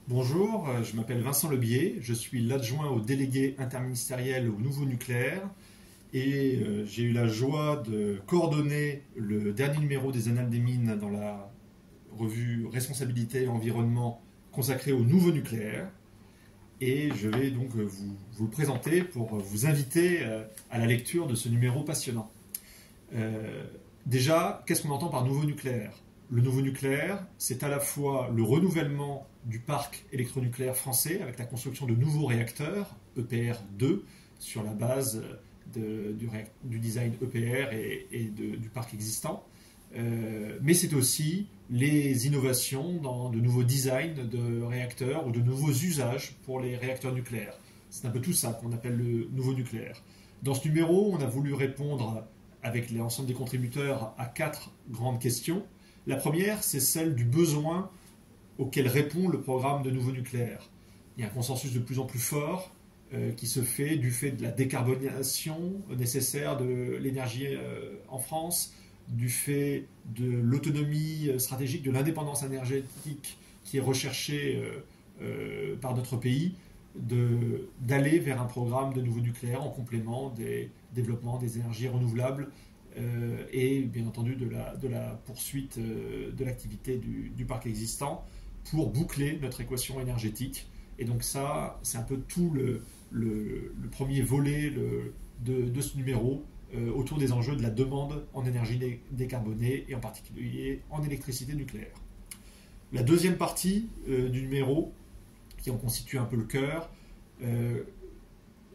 Bonjour, je m'appelle Vincent Lebier, je suis l'adjoint au délégué interministériel au nouveau nucléaire et j'ai eu la joie de coordonner le dernier numéro des Annales des Mines dans la revue Responsabilité et Environnement consacrée au nouveau nucléaire. Et je vais donc vous le présenter pour vous inviter à la lecture de ce numéro passionnant. Euh, Déjà, qu'est-ce qu'on entend par nouveau nucléaire? Le nouveau nucléaire, c'est à la fois le renouvellement du parc électronucléaire français avec la construction de nouveaux réacteurs, EPR2, sur la base du design EPR du parc existant. Mais c'est aussi les innovations dans de nouveaux designs de réacteurs ou de nouveaux usages pour les réacteurs nucléaires. C'est un peu tout ça qu'on appelle le nouveau nucléaire. Dans ce numéro, on a voulu répondre avec l'ensemble des contributeurs à quatre grandes questions. La première, c'est celle du besoin auquel répond le programme de nouveau nucléaire. Il y a un consensus de plus en plus fort qui se fait du fait de la décarbonisation nécessaire de l'énergie en France, du fait de l'autonomie stratégique, de l'indépendance énergétique qui est recherchée par notre pays, d'aller vers un programme de nouveau nucléaire en complément des développements des énergies renouvelables et bien entendu de la poursuite de l'activité du parc existant pour boucler notre équation énergétique. Et donc ça, c'est un peu tout le premier volet de ce numéro autour des enjeux de la demande en énergie décarbonée et en particulier en électricité nucléaire. La deuxième partie du numéro, qui en constitue un peu le cœur,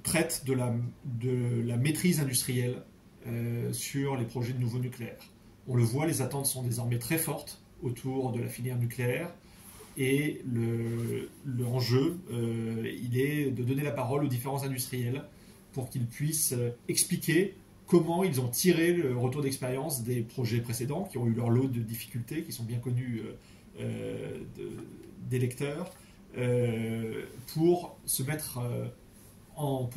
traite de la maîtrise industrielle sur les projets de nouveau nucléaire. On le voit, les attentes sont désormais très fortes autour de la filière nucléaire et l'enjeu, il est de donner la parole aux différents industriels pour qu'ils puissent expliquer comment ils ont tiré le retour d'expérience des projets précédents qui ont eu leur lot de difficultés, qui sont bien connus des lecteurs, pour se mettre en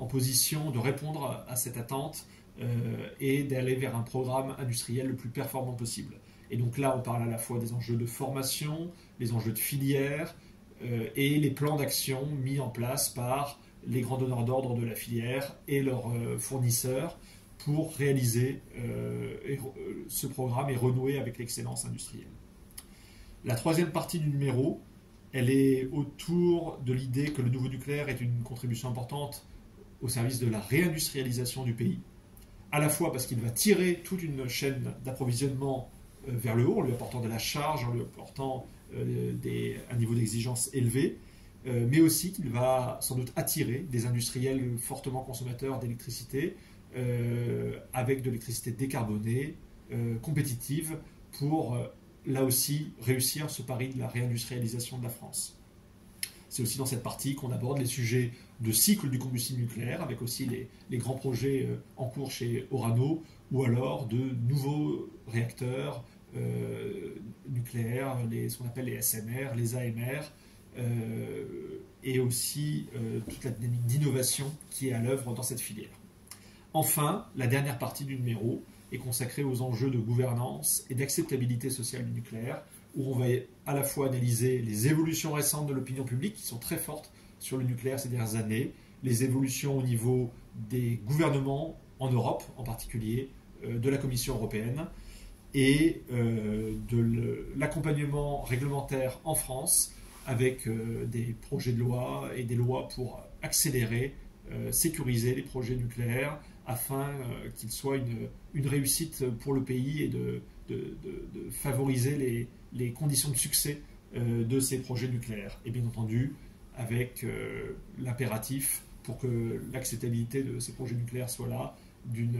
position de répondre à cette attente et d'aller vers un programme industriel le plus performant possible. Et donc là, on parle à la fois des enjeux de formation, les enjeux de filière et les plans d'action mis en place par les grands donneurs d'ordre de la filière et leurs fournisseurs pour réaliser ce programme et renouer avec l'excellence industrielle. La troisième partie du numéro, elle est autour de l'idée que le nouveau nucléaire est une contribution importante au service de la réindustrialisation du pays, à la fois parce qu'il va tirer toute une chaîne d'approvisionnement vers le haut, en lui apportant de la charge, en lui apportant un niveau d'exigence élevé, mais aussi qu'il va sans doute attirer des industriels fortement consommateurs d'électricité, avec de l'électricité décarbonée, compétitive, pour là aussi réussir ce pari de la réindustrialisation de la France. C'est aussi dans cette partie qu'on aborde les sujets de cycle du combustible nucléaire, avec aussi les grands projets en cours chez Orano, ou alors de nouveaux réacteurs nucléaires, ce qu'on appelle les SMR, les AMR, et aussi toute la dynamique d'innovation qui est à l'œuvre dans cette filière. Enfin, la dernière partie du numéro est consacrée aux enjeux de gouvernance et d'acceptabilité sociale du nucléaire, où on va à la fois analyser les évolutions récentes de l'opinion publique, qui sont très fortes sur le nucléaire ces dernières années, les évolutions au niveau des gouvernements en Europe en particulier, de la Commission européenne, et de l'accompagnement réglementaire en France, avec des projets de loi et des lois pour accélérer, sécuriser les projets nucléaires afin qu'ils soient une réussite pour le pays et de favoriser les conditions de succès de ces projets nucléaires. Et bien entendu, avec l'impératif pour que l'acceptabilité de ces projets nucléaires soit là, d'une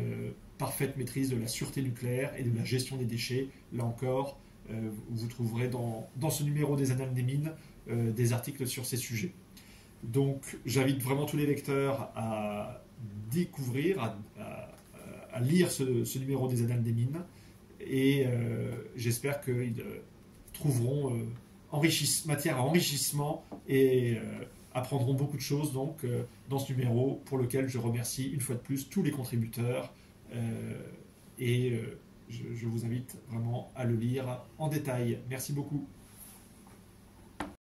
parfaite maîtrise de la sûreté nucléaire et de la gestion des déchets. Là encore, vous trouverez dans ce numéro des Annales des Mines des articles sur ces sujets. Donc j'invite vraiment tous les lecteurs à découvrir, à lire ce numéro des Annales des Mines, et j'espère qu'ils trouveront matière à enrichissement et apprendront beaucoup de choses donc, dans ce numéro, pour lequel je remercie une fois de plus tous les contributeurs et je vous invite vraiment à le lire en détail. Merci beaucoup.